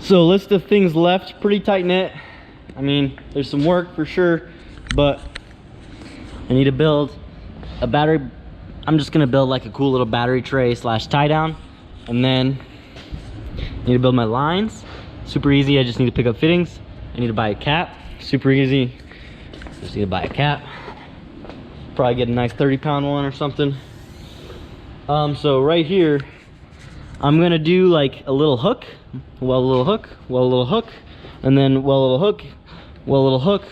So list of things left, pretty tight knit. I mean, there's some work for sure, but I need to build a battery. I'm just gonna build like a cool little battery tray slash tie down, and then I need to build my lines. Super easy. I just need to pick up fittings. I need to buy a cap. Super easy. Just need to buy a cap. Probably get a nice 30-pound one or something. So right here, I'm gonna do like a little hook, weld a little hook, weld a little hook, and then weld a little hook, weld a little hook,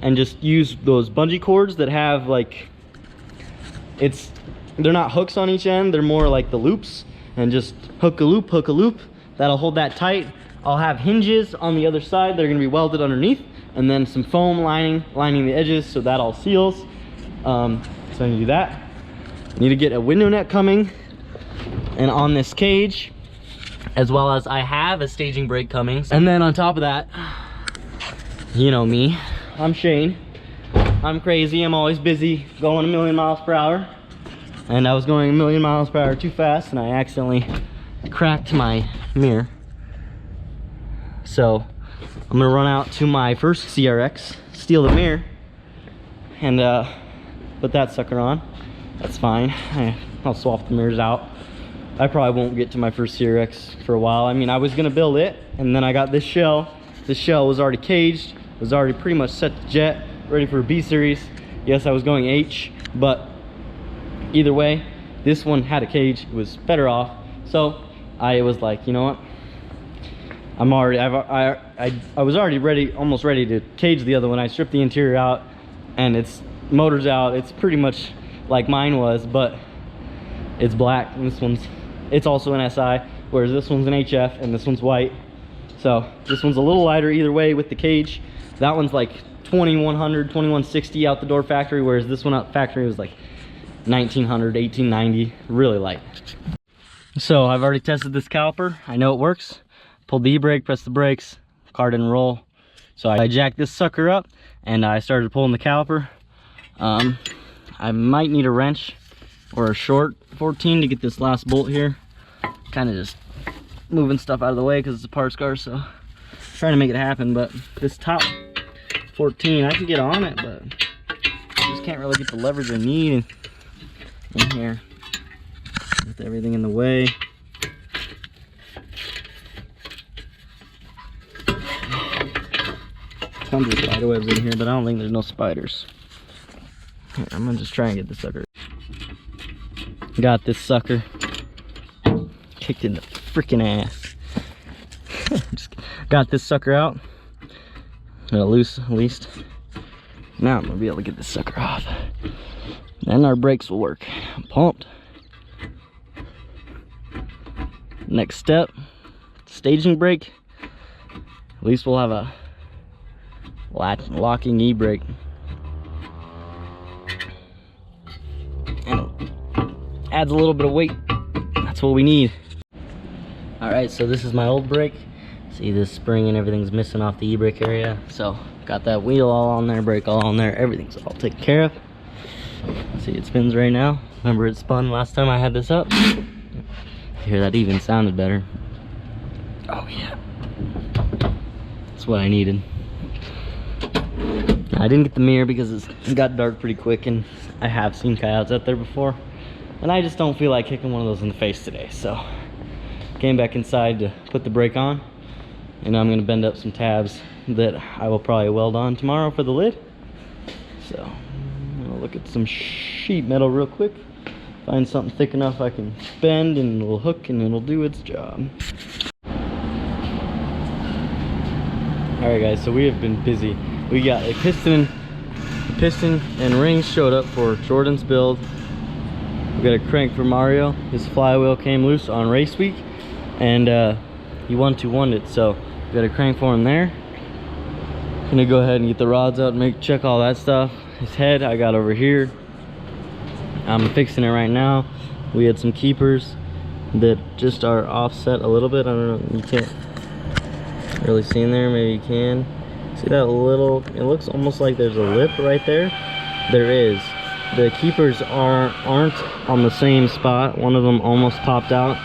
and just use those bungee cords that have like, they're not hooks on each end, they're more like the loops, and just hook a loop, that'll hold that tight. I'll have hinges on the other side, they're gonna be welded underneath, and then some foam lining the edges so that all seals. So I'm gonna do that. I need to get a window net coming and on this cage, as well as I have a staging brake coming. And then on top of that, you know me, I'm Shane. I'm crazy, I'm always busy, going 1,000,000 miles per hour. And I was going 1,000,000 miles per hour too fast, and I accidentally cracked my mirror. So I'm gonna run out to my first CRX, steal the mirror, and put that sucker on. That's fine. I'll swap the mirrors out. I probably won't get to my first CRX for a while. I mean, I was gonna build it, and then I got this shell. This shell was already caged, was already pretty much set to jet, ready for a B series. Yes, I was going H, but either way, this one had a cage. It was better off. So I was like, you know what? I was already ready, almost ready to cage the other one. I stripped the interior out, and its motor's out. It's pretty much like mine was, but it's black, and it's also an SI, whereas this one's an HF and this one's white. So this one's a little lighter either way with the cage. That one's like 2100, 2160 out the door factory, whereas this one out factory was like 1900, 1890, really light. So I've already tested this caliper. I know it works. Pulled the e-brake, pressed the brakes, car didn't roll. So I jacked this sucker up and I started pulling the caliper. I might need a wrench or a short 14 to get this last bolt here. Kind of just moving stuff out of the way because it's a parts car, so trying to make it happen. But this top 14, I can get on it, but I just can't really get the leverage I need in here with everything in the way. Tons of spider webs in here, but I don't think there's no spiders. Here, I'm gonna just try and get this sucker. Got this sucker kicked in the freaking ass. Just got this sucker out. Got it loose at least. Now I'm gonna be able to get this sucker off. Then our brakes will work. I'm pumped. Next step, staging brake. At least we'll have a locking e-brake. And adds a little bit of weight. That's what we need. Alright, so this is my old brake. See, this spring and everything's missing off the e-brake area. So got that wheel all on there, brake all on there, everything's all taken care of. See, it spins right now. Remember it spun last time I had this up? Hear that even sounded better. Oh yeah, that's what I needed. I didn't get the mirror because it got dark pretty quick, and I have seen coyotes out there before, and I just don't feel like kicking one of those in the face today. So came back inside to put the brake on, and I'm gonna bend up some tabs that I will probably weld on tomorrow for the lid. So I'm gonna look at some sheet metal real quick, find something thick enough I can bend, and it'll hook and it'll do its job. Alright guys, so we have been busy. We got a piston and rings showed up for Jordan's build. We got a crank for Mario. His flywheel came loose on race week, and he 1-2-1'd it, so we got a crank for him there. Gonna go ahead and get the rods out and check all that stuff. His head I got over here. I'm fixing it right now. We had some keepers that just are offset a little bit. I don't know, you can't really see in there, maybe you can. See that little, it looks almost like there's a lip right there. There is. The keepers aren't on the same spot. One of them almost popped out.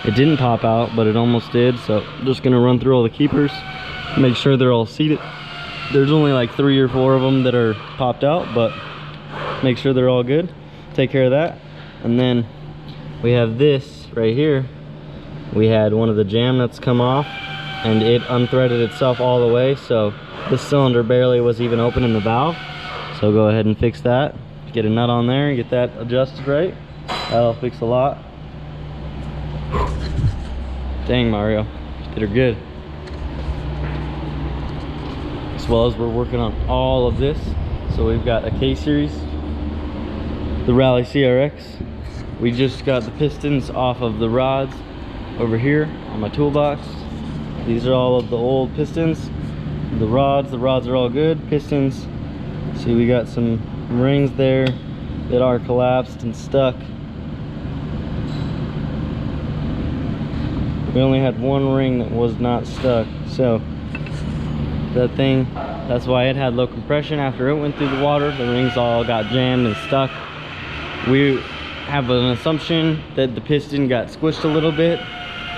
It didn't pop out, but it almost did. So I'm just gonna run through all the keepers, make sure they're all seated. There's only like 3 or 4 of them that are popped out, but make sure they're all good. Take care of that. And then we have this right here. We had one of the jam nuts come off and it unthreaded itself all the way, so this cylinder barely was even open in the valve. So go ahead and fix that. Get a nut on there and get that adjusted right. That'll fix a lot. Dang, Mario, did her good. As well as we're working on all of this. So we've got a K-Series, the Rally CRX. We just got the pistons off of the rods over here on my toolbox. These are all of the old pistons. The rods are all good. Pistons, see, we got some rings there that are collapsed and stuck. We only had one ring that was not stuck, so that thing, that's why it had low compression. After it went through the water, the rings all got jammed and stuck. We have an assumption that the piston got squished a little bit.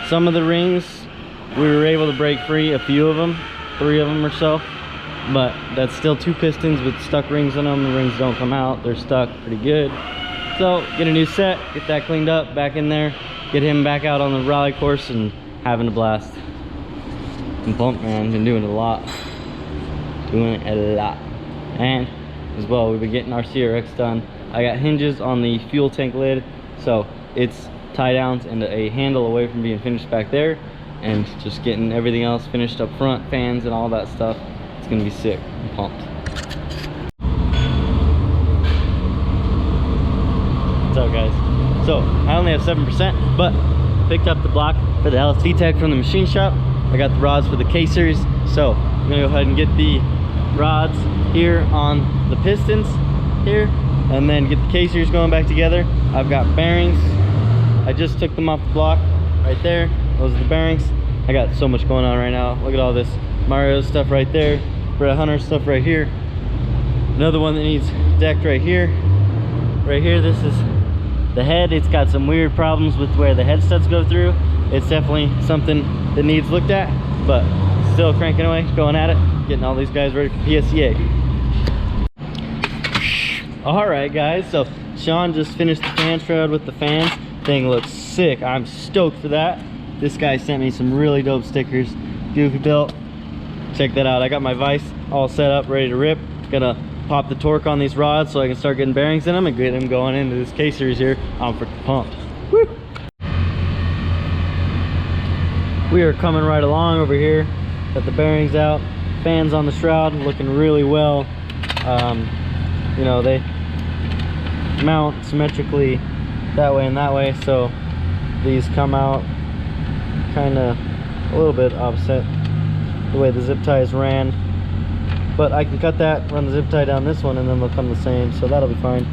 Some of the rings we were able to break free, a few of them, 3 of them or so, but that's still 2 pistons with stuck rings in them. The rings don't come out, they're stuck pretty good. So get a new set, get that cleaned up, back in there, get him back out on the rally course and having a blast. I'm pumped, man. Been doing a lot, and as well, we've been getting our CRX done. I got hinges on the fuel tank lid, so it's tie downs and a handle away from being finished back there, and just getting everything else finished up front, fans and all that stuff. It's gonna be sick. I'm pumped. What's up, guys? So I only have 7%, but picked up the block for the LSV tech from the machine shop. I got the rods for the K-Series, so I'm gonna go ahead and get the rods here on the pistons here, and then get the K-Series going back together. I've got bearings. I just took them off the block right there. Those are the bearings. I got so much going on right now. Look at all this Mario stuff right there, Brett Hunter stuff right here. Another one that needs decked right here. Right here, this is the head. It's got some weird problems with where the head studs go through. It's definitely something that needs looked at, but still cranking away, going at it, getting all these guys ready for PSCA. All right, guys, so Sean just finished the fan shroud with the fans. Thing looks sick. I'm stoked for that. This guy sent me some really dope stickers. GoofyBuilt. Check that out. I got my vise all set up, ready to rip. Gonna pop the torque on these rods so I can start getting bearings in them and get them going into this K-Series here. I'm freaking pumped. Woo! We are coming right along over here. Got the bearings out, fans on the shroud, looking really well. You know, they mount symmetrically that way and that way, so these come out kind of a little bit opposite the way the zip ties ran, but I can cut that, run the zip tie down this one, and then they'll come the same, so that'll be fine.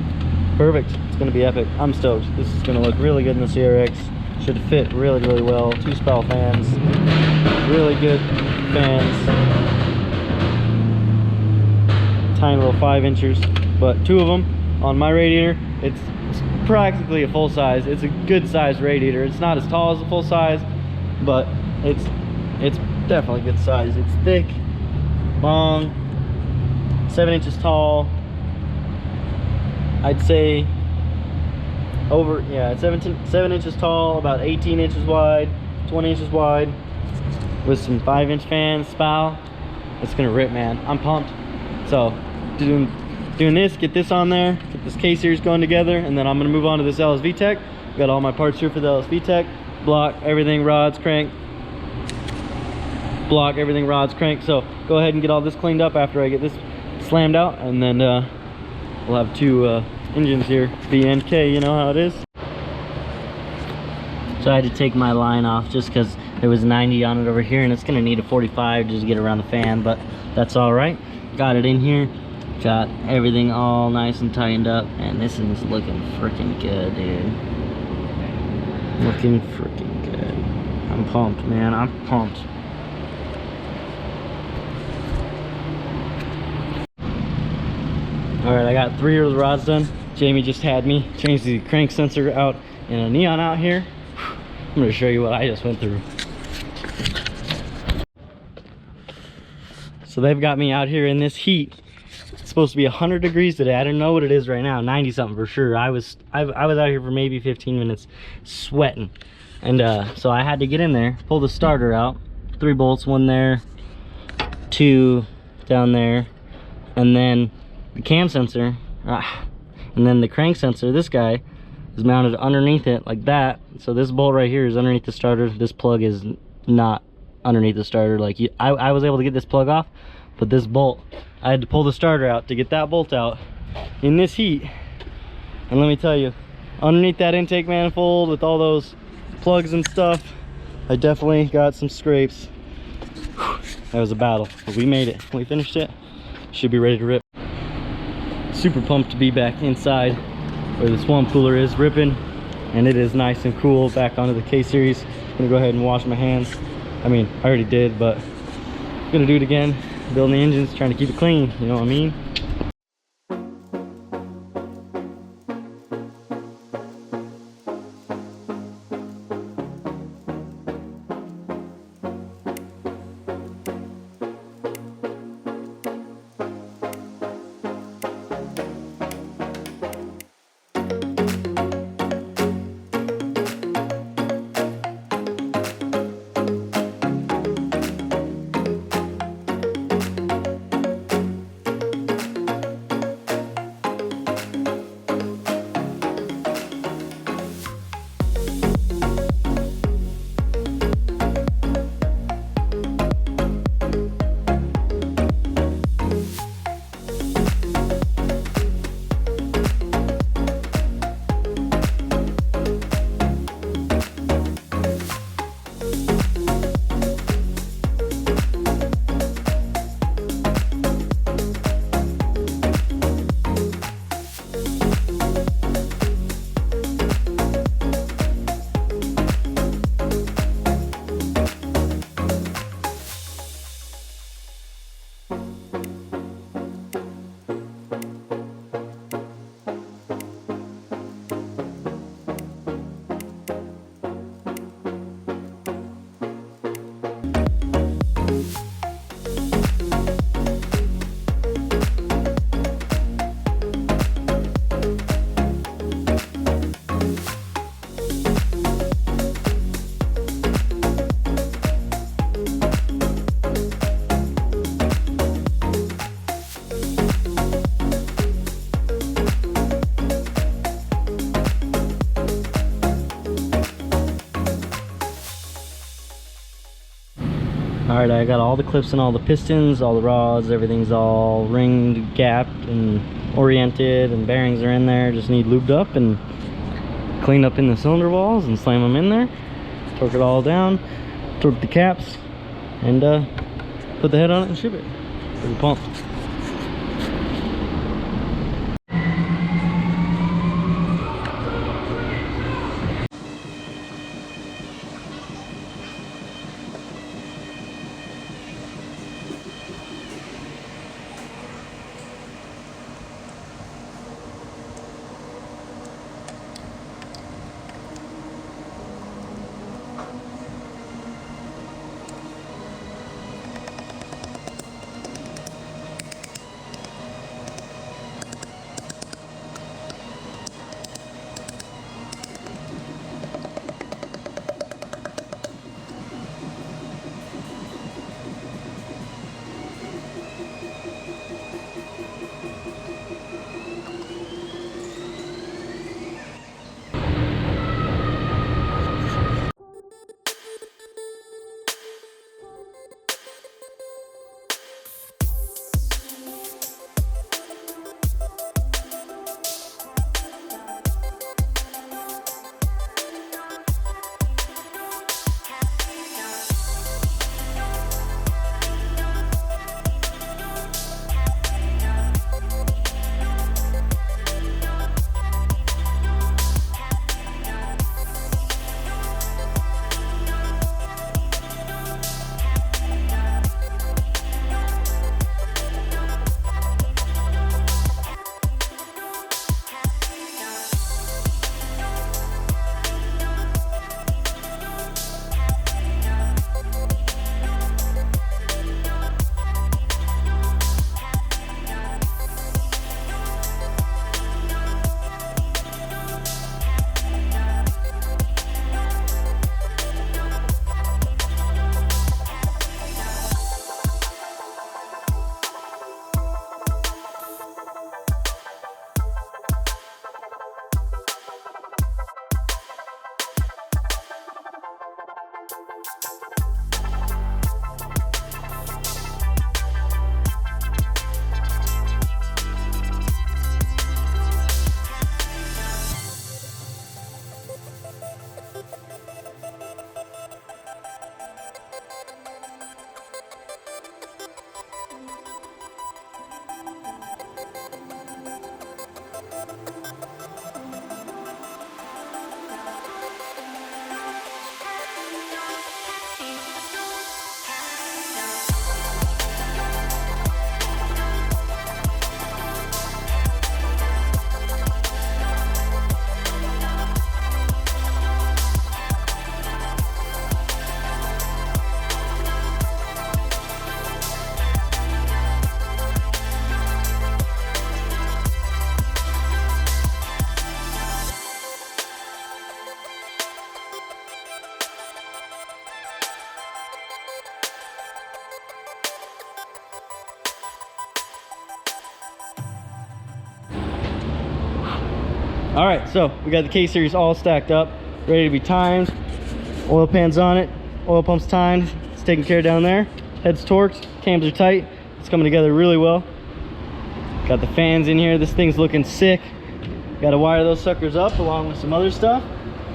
Perfect. It's gonna be epic. I'm stoked. This is gonna look really good in the CRX. Should fit really, really well. 2 spout fans, really good fans. Tiny little 5-inchers, but 2 of them on my radiator. It's practically a full size. It's a good size radiator. It's not as tall as a full size, but it's definitely good size. It's thick, long, 7 inches tall. I'd say over, yeah, 7 inches tall, about 18 inches wide, 20 inches wide, with some 5-inch fans, spout. It's gonna rip, man. I'm pumped. So doing this, get this on there, get this K-Series going together, and then I'm gonna move on to this LSV tech. Got all my parts here for the LSV tech. Block, everything, rods, crank. Block, everything, rods, crank. So go ahead and get all this cleaned up after I get this slammed out, and then we'll have 2 engines here, BNK, you know how it is. So I had to take my line off just because there was 90 on it over here, and it's gonna need a 45 just to get around the fan, but that's all right. Got it in here. Got everything all nice and tightened up, and this is looking freaking good, dude. Looking freaking good. I'm pumped, man. I'm pumped. All right, I got 3 of the rods done. Jamie just had me change the crank sensor out in a neon out here. I'm gonna show you what I just went through. So they've got me out here in this heat. It's supposed to be 100 degrees today. I don't know what it is right now, 90 something for sure. I was out here for maybe 15 minutes sweating. And so I had to get in there, pull the starter out, 3 bolts, 1 there, 2 down there, and then the cam sensor, and then the crank sensor, this guy is mounted underneath it like that. So this bolt right here is underneath the starter. This plug is not underneath the starter. Like I was able to get this plug off, but this bolt, I had to pull the starter out to get that bolt out in this heat. And let me tell you, underneath that intake manifold with all those plugs and stuff, I definitely got some scrapes. That was a battle, but we made it. We finished it. Should be ready to rip. Super pumped to be back inside where the swamp cooler is ripping, and it is nice and cool. Back onto the K-Series. I'm gonna go ahead and wash my hands. I mean, I already did, but I'm gonna do it again. Building the engines, trying to keep it clean, you know what I mean? Alright, I got all the clips and all the pistons, all the rods, everything's all ringed, gapped, and oriented, and bearings are in there. Just need lubed up and cleaned up in the cylinder walls and slam them in there. Torque it all down, torque the caps, and put the head on it and ship it. Pretty pumped. All right, so we got the K series all stacked up, ready to be timed. Oil pan's on it, oil pump's timed, it's taken care of down there. Head's torqued, cams are tight, it's coming together really well. Got the fans in here, this thing's looking sick. Got to wire those suckers up along with some other stuff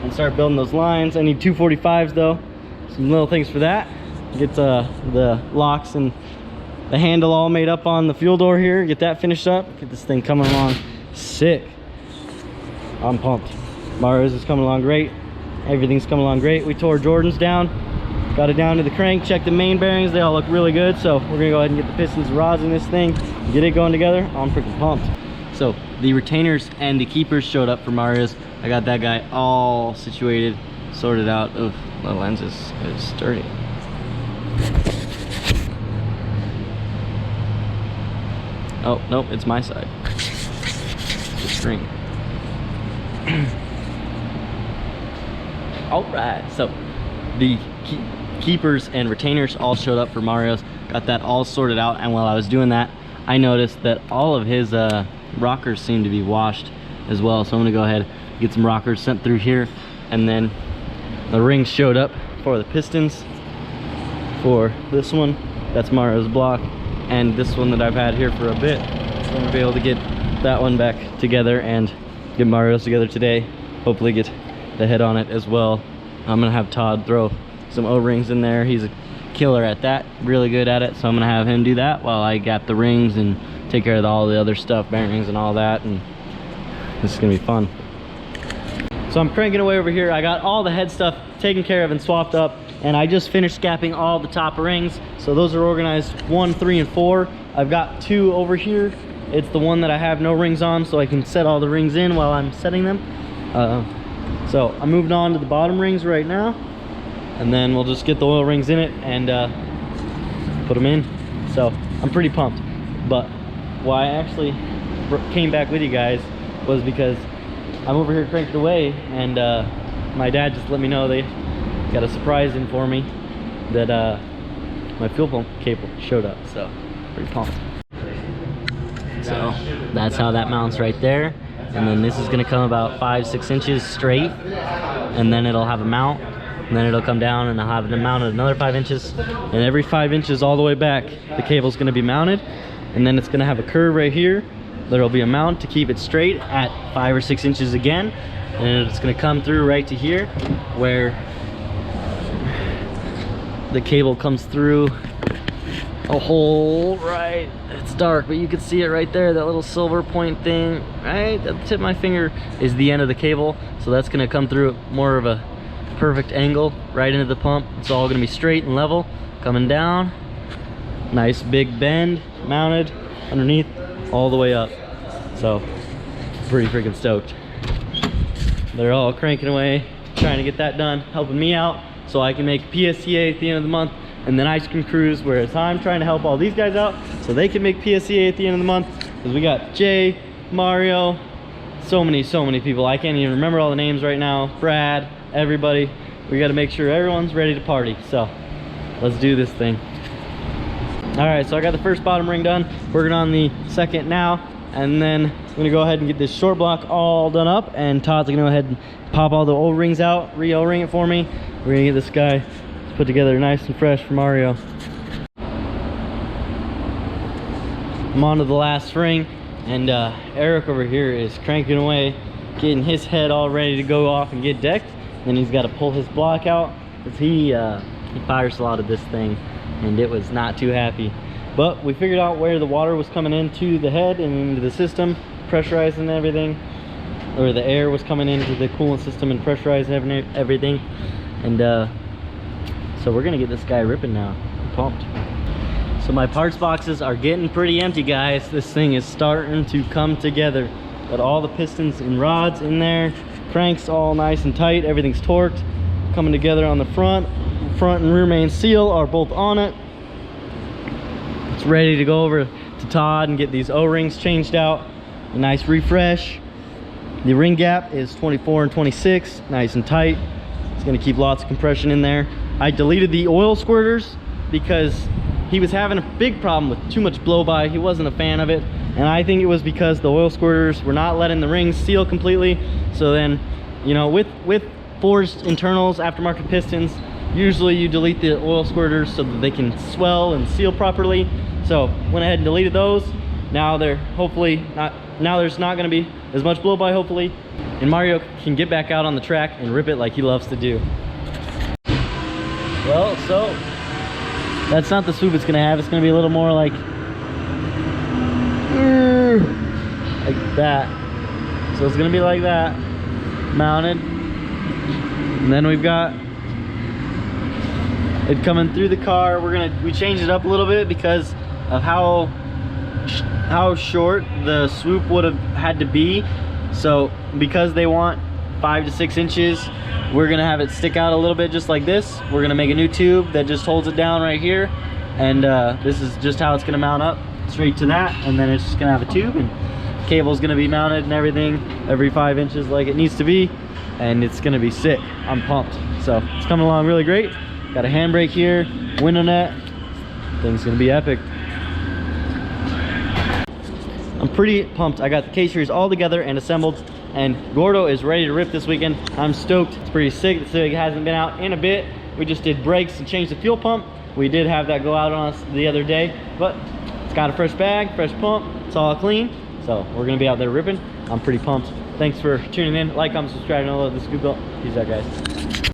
and start building those lines. I need 245s though, some little things for that. Get the locks and the handle all made up on the fuel door here, get that finished up, get this thing coming along sick. I'm pumped. Mario's is coming along great, everything's coming along great. We tore Jordan's down, got it down to the crank, checked the main bearings, they all look really good. So we're gonna go ahead and get the pistons and rods in this thing, get it going together. I'm freaking pumped. So the retainers and the keepers showed up for Mario's. I got that guy all situated, sorted out. Oh, the lens is sturdy. Oh, nope, it's my side. It's the string. All right, so the keepers and retainers all showed up for Mario's. Got that all sorted out, and while I was doing that, I noticed that all of his rockers seem to be washed as well. So I'm gonna go ahead and get some rockers sent through here, and then the rings showed up for the pistons for this one. That's Mario's block, and this one that I've had here for a bit. So I'm gonna be able to get that one back together and get Mario's together today. Hopefully get the head on it as well. I'm gonna have Todd throw some O-rings in there. He's a killer at that, really good at it. So I'm gonna have him do that while I got the rings and take care of all the other stuff, bearings and all that, and this is gonna be fun. So I'm cranking away over here. I got all the head stuff taken care of and swapped up, and I just finished scapping all the top rings. So those are organized 1, 3, and 4. I've got 2 over here. It's the one that I have no rings on, so I can set all the rings in while I'm setting them. So I'm moving on to the bottom rings right now, and then we'll just get the oil rings in it and put them in. So I'm pretty pumped. But why I actually came back with you guys was because I'm over here cranking away, and my dad just let me know they got a surprise in for me, that my fuel pump cable showed up. So pretty pumped. So that's how that mounts right there, and then this is going to come about 5-6 inches straight, and then it'll have a mount, and then it'll come down and I'll have it mounted another 5 inches, and every 5 inches all the way back the cable's going to be mounted, and then it's going to have a curve right here. There'll be a mount to keep it straight at 5 or 6 inches again, and it's going to come through right to here where the cable comes through a hole. Right, it's dark, but you can see it right there, that little silver point thing right at the tip of my finger is the end of the cable. So that's going to come through more of a perfect angle right into the pump. It's all going to be straight and level coming down, nice big bend mounted underneath all the way up. So pretty freaking stoked. They're all cranking away trying to get that done, helping me out so I can make PSCA at the end of the month, and then ice cream cruise, whereas I'm trying to help all these guys out so they can make PSCA at the end of the month. Because we got Jay, Mario, so many people. I can't even remember all the names right now. Brad, everybody. We got to make sure everyone's ready to party. So let's do this thing. All right, so I got the first bottom ring done, working on the second now, and then I'm gonna go ahead and get this short block all done up, and Todd's gonna go ahead and pop all the O-rings out, re-O-ring it for me. We're gonna get this guy put together nice and fresh for Mario. I'm on to the last ring, and Eric over here is cranking away, getting his head all ready to go off and get decked. Then he's got to pull his block out, because he fire slotted this thing, and it was not too happy. But we figured out where the water was coming into the head and into the system, pressurizing everything, or the air was coming into the coolant system and pressurizing everything. And so we're gonna get this guy ripping now. I'm pumped. So my parts boxes are getting pretty empty, guys. This thing is starting to come together. Got all the pistons and rods in there, cranks all nice and tight, everything's torqued, coming together on the front and rear main seal are both on it. It's ready to go over to Todd and get these O-rings changed out. A nice refresh. The ring gap is 24 and 26, nice and tight. It's gonna keep lots of compression in there. I deleted the oil squirters because he was having a big problem with too much blow by. He wasn't a fan of it, and I think it was because the oil squirters were not letting the rings seal completely. So then, you know, with forged internals, aftermarket pistons, usually you delete the oil squirters so that they can swell and seal properly. So went ahead and deleted those. Now they're hopefully not, now there's not going to be as much blow by, hopefully, and Mario can get back out on the track and rip it like he loves to do. Well, so that's not the swoop it's gonna have. It's gonna be a little more like that. So it's gonna be like that, mounted, and then we've got it coming through the car. We changed it up a little bit because of how short the swoop would have had to be. So because they want 5 to 6 inches, we're gonna have it stick out a little bit just like this. We're gonna make a new tube that just holds it down right here, and this is just how it's gonna mount up straight to that, and then it's just gonna have a tube, and cable's gonna be mounted and everything every 5 inches like it needs to be, and it's gonna be sick. I'm pumped. So it's coming along really great. Got a handbrake here, window net. Thing's gonna be epic. I'm pretty pumped. I got the K-series all together and assembled, and Gordo is ready to rip this weekend. I'm stoked. It's pretty sick. The Civic hasn't been out in a bit. We just did brakes and changed the fuel pump. We did have that go out on us the other day, but it's got a fresh bag, fresh pump. It's all clean. So we're gonna be out there ripping. I'm pretty pumped. Thanks for tuning in. Like, comment, subscribe, and all of this GoofyBuilt. Peace out, guys.